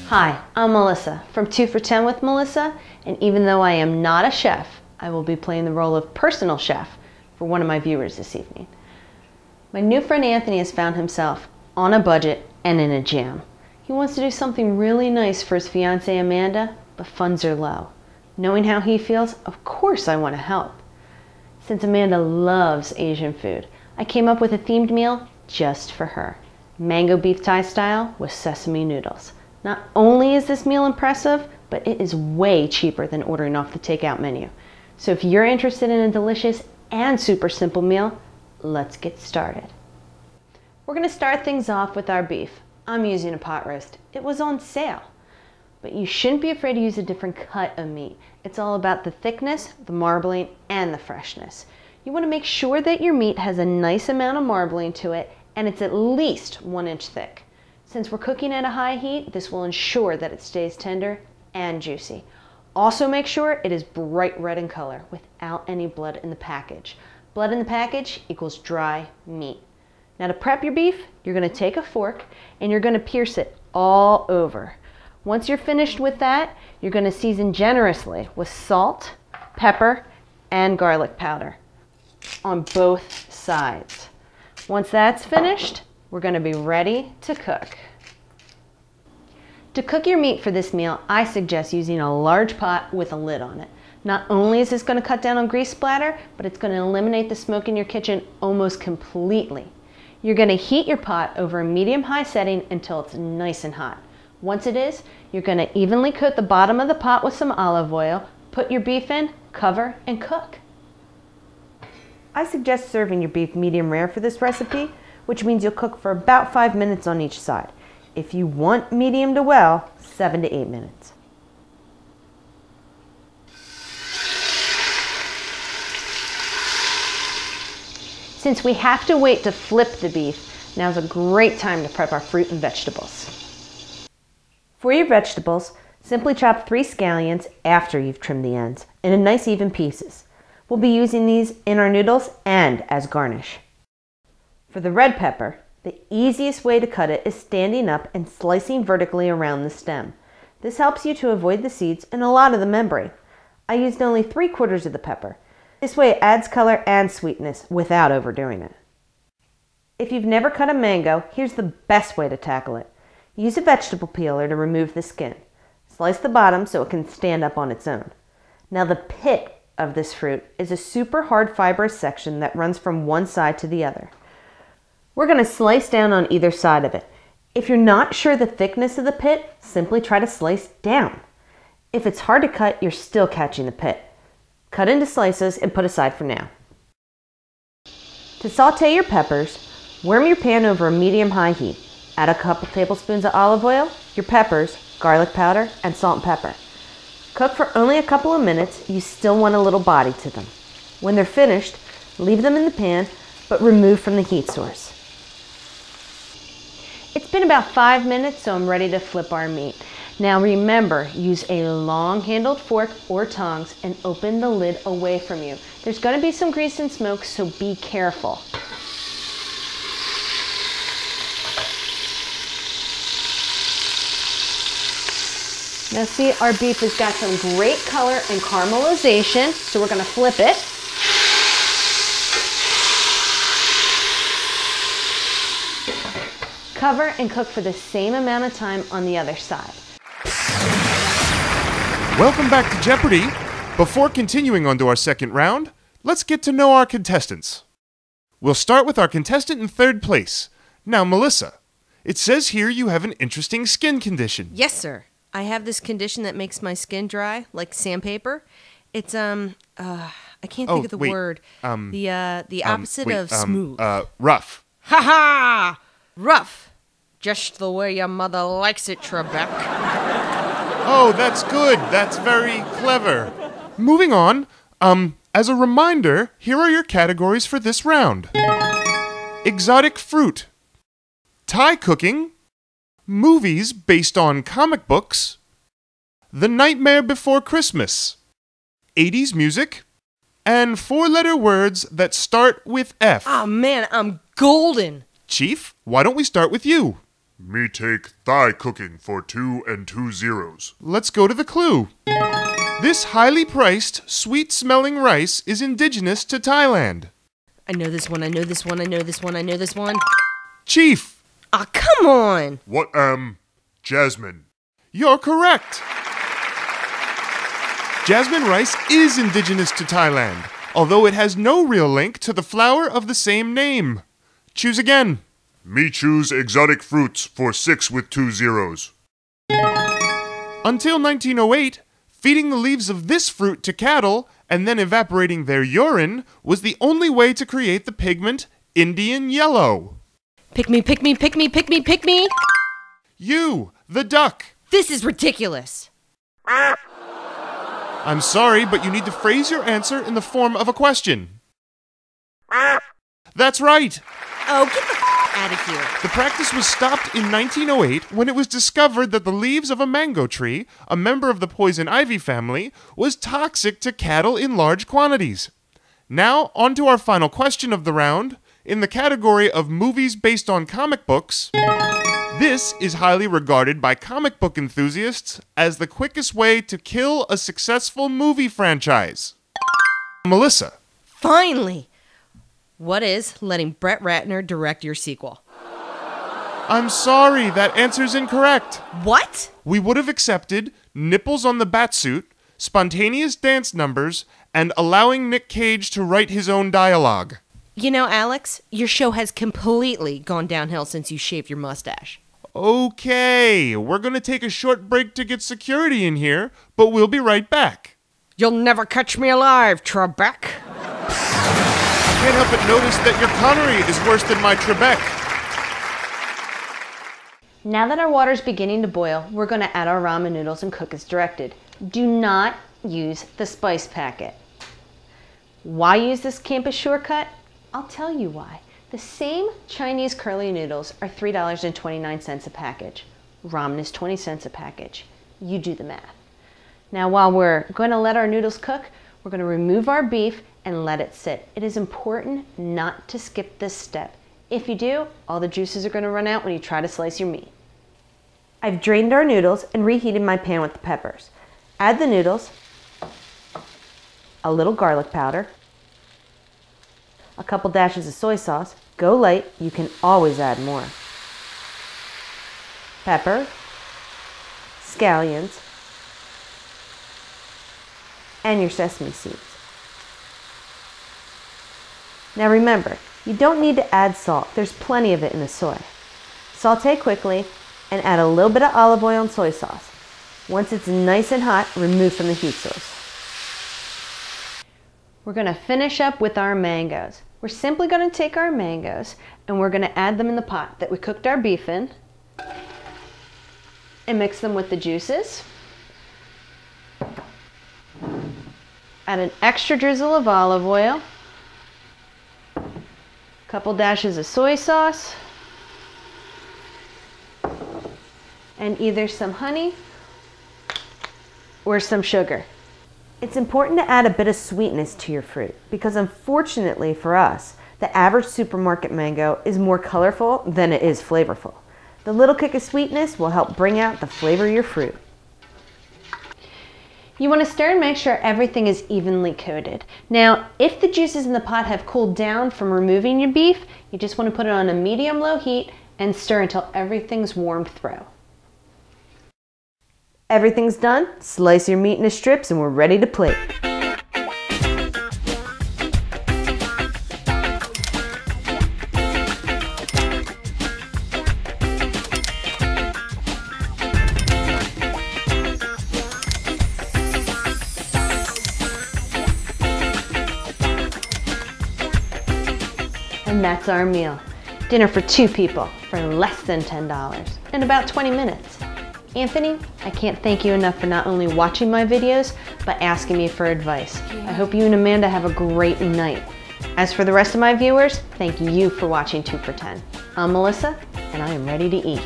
Hi, I'm Melissa from 2 for 10 with Melissa, and even though I am not a chef, I will be playing the role of personal chef for one of my viewers this evening. My new friend Anthony has found himself on a budget and in a jam. He wants to do something really nice for his fiancée Amanda, but funds are low. Knowing how he feels, of course I want to help. Since Amanda loves Asian food, I came up with a themed meal just for her. Mango beef Thai style with sesame noodles. Not only is this meal impressive, but it is way cheaper than ordering off the takeout menu. So if you're interested in a delicious and super simple meal, let's get started. We're going to start things off with our beef. I'm using a pot roast. It was on sale. But you shouldn't be afraid to use a different cut of meat. It's all about the thickness, the marbling, and the freshness. You want to make sure that your meat has a nice amount of marbling to it, and it's at least 1 inch thick. Since we're cooking at a high heat, this will ensure that it stays tender and juicy. Also make sure it is bright red in color without any blood in the package. Blood in the package equals dry meat. Now to prep your beef, you're going to take a fork and you're going to pierce it all over. Once you're finished with that, you're going to season generously with salt, pepper, and garlic powder on both sides. Once that's finished, we're going to be ready to cook. To cook your meat for this meal, I suggest using a large pot with a lid on it. Not only is this going to cut down on grease splatter, but it's going to eliminate the smoke in your kitchen almost completely. You're going to heat your pot over a medium-high setting until it's nice and hot. Once it is, you're going to evenly coat the bottom of the pot with some olive oil, put your beef in, cover, and cook. I suggest serving your beef medium rare for this recipe, which means you'll cook for about 5 minutes on each side. If you want medium to well, 7 to 8 minutes. Since we have to wait to flip the beef, now's a great time to prep our fruit and vegetables. For your vegetables, simply chop 3 scallions after you've trimmed the ends into nice even pieces. We'll be using these in our noodles and as garnish. For the red pepper, the easiest way to cut it is standing up and slicing vertically around the stem. This helps you to avoid the seeds and a lot of the membrane. I used only 3/4 of the pepper. This way it adds color and sweetness without overdoing it. If you've never cut a mango, here's the best way to tackle it. Use a vegetable peeler to remove the skin. Slice the bottom so it can stand up on its own. Now the pit of this fruit is a super hard fibrous section that runs from one side to the other. We're going to slice down on either side of it. If you're not sure the thickness of the pit, simply try to slice down. If it's hard to cut, you're still catching the pit. Cut into slices and put aside for now. To saute your peppers, warm your pan over a medium-high heat. Add a couple tablespoons of olive oil, your peppers, garlic powder, and salt and pepper. Cook for only a couple of minutes. You still want a little body to them. When they're finished, leave them in the pan, but remove from the heat source. It's been about 5 minutes, so I'm ready to flip our meat. Now remember, use a long-handled fork or tongs and open the lid away from you. There's going to be some grease and smoke, so be careful. Now see, our beef has got some great color and caramelization, so we're going to flip it. Cover and cook for the same amount of time on the other side. Welcome back to Jeopardy! Before continuing on to our second round, let's get to know our contestants. We'll start with our contestant in 3rd place. Now, Melissa, it says here you have an interesting skin condition. Yes, sir. I have this condition that makes my skin dry, like sandpaper. It's, I can't think of the word. The opposite of smooth. Rough. Ha ha! Rough. Just the way your mother likes it, Trebek. Oh, that's good. That's very clever. Moving on, as a reminder, here are your categories for this round. Exotic fruit. Thai cooking. Movies based on comic books. The Nightmare Before Christmas. 80s music. and four-letter words that start with F. Oh man, I'm golden. Chief, why don't we start with you? Me take thigh cooking for 2 and 2 zeros. Let's go to the clue. This highly priced, sweet-smelling rice is indigenous to Thailand. I know this one, I know this one, I know this one, I know this one. Chief! Ah, come on! What, jasmine? You're correct! Jasmine rice is indigenous to Thailand, although it has no real link to the flower of the same name. Choose again. Me choose exotic fruits for 6 with 2 zeros. Until 1908, feeding the leaves of this fruit to cattle and then evaporating their urine was the only way to create the pigment Indian yellow. Pick me, pick me, pick me, pick me, pick me! You, the duck. This is ridiculous. I'm sorry, but you need to phrase your answer in the form of a question. That's right. Oh, get the out of here. The practice was stopped in 1908 when it was discovered that the leaves of a mango tree, a member of the poison ivy family, was toxic to cattle in large quantities. Now, on to our final question of the round. In the category of movies based on comic books, this is highly regarded by comic book enthusiasts as the quickest way to kill a successful movie franchise. Melissa. Finally! What is letting Brett Ratner direct your sequel? I'm sorry, that answer's incorrect. What? We would have accepted nipples on the batsuit, spontaneous dance numbers, and allowing Nick Cage to write his own dialogue. You know, Alex, your show has completely gone downhill since you shaved your mustache. Okay, we're gonna take a short break to get security in here, but we'll be right back. You'll never catch me alive, Trebek. I can't help but notice that your Connery is worse than my Trebek. Now that our water's beginning to boil, we're going to add our ramen noodles and cook as directed. Do not use the spice packet. Why use this campus shortcut? I'll tell you why. The same Chinese curly noodles are $3.29 a package. Ramen is 20 cents a package. You do the math. Now while we're going to let our noodles cook, we're going to remove our beef and let it sit. It is important not to skip this step. If you do, all the juices are going to run out when you try to slice your meat. I've drained our noodles and reheated my pan with the peppers. Add the noodles, a little garlic powder, a couple dashes of soy sauce. Go light, you can always add more. Pepper, scallions, and your sesame seeds. Now remember, you don't need to add salt. There's plenty of it in the soy. Saute quickly and add a little bit of olive oil and soy sauce. Once it's nice and hot, remove from the heat source. We're going to finish up with our mangoes. We're simply going to take our mangoes and we're going to add them in the pot that we cooked our beef in and mix them with the juices. Add an extra drizzle of olive oil, a couple dashes of soy sauce, and either some honey or some sugar. It's important to add a bit of sweetness to your fruit because unfortunately for us, the average supermarket mango is more colorful than it is flavorful. The little kick of sweetness will help bring out the flavor of your fruit. You want to stir and make sure everything is evenly coated. Now, if the juices in the pot have cooled down from removing your beef, you just want to put it on a medium-low heat and stir until everything's warmed through. Everything's done, slice your meat into strips and we're ready to plate. And that's our meal. Dinner for 2 people for less than $10 in about 20 minutes. Anthony, I can't thank you enough for not only watching my videos, but asking me for advice. I hope you and Amanda have a great night. As for the rest of my viewers, thank you for watching 2 for 10. I'm Melissa, and I am ready to eat.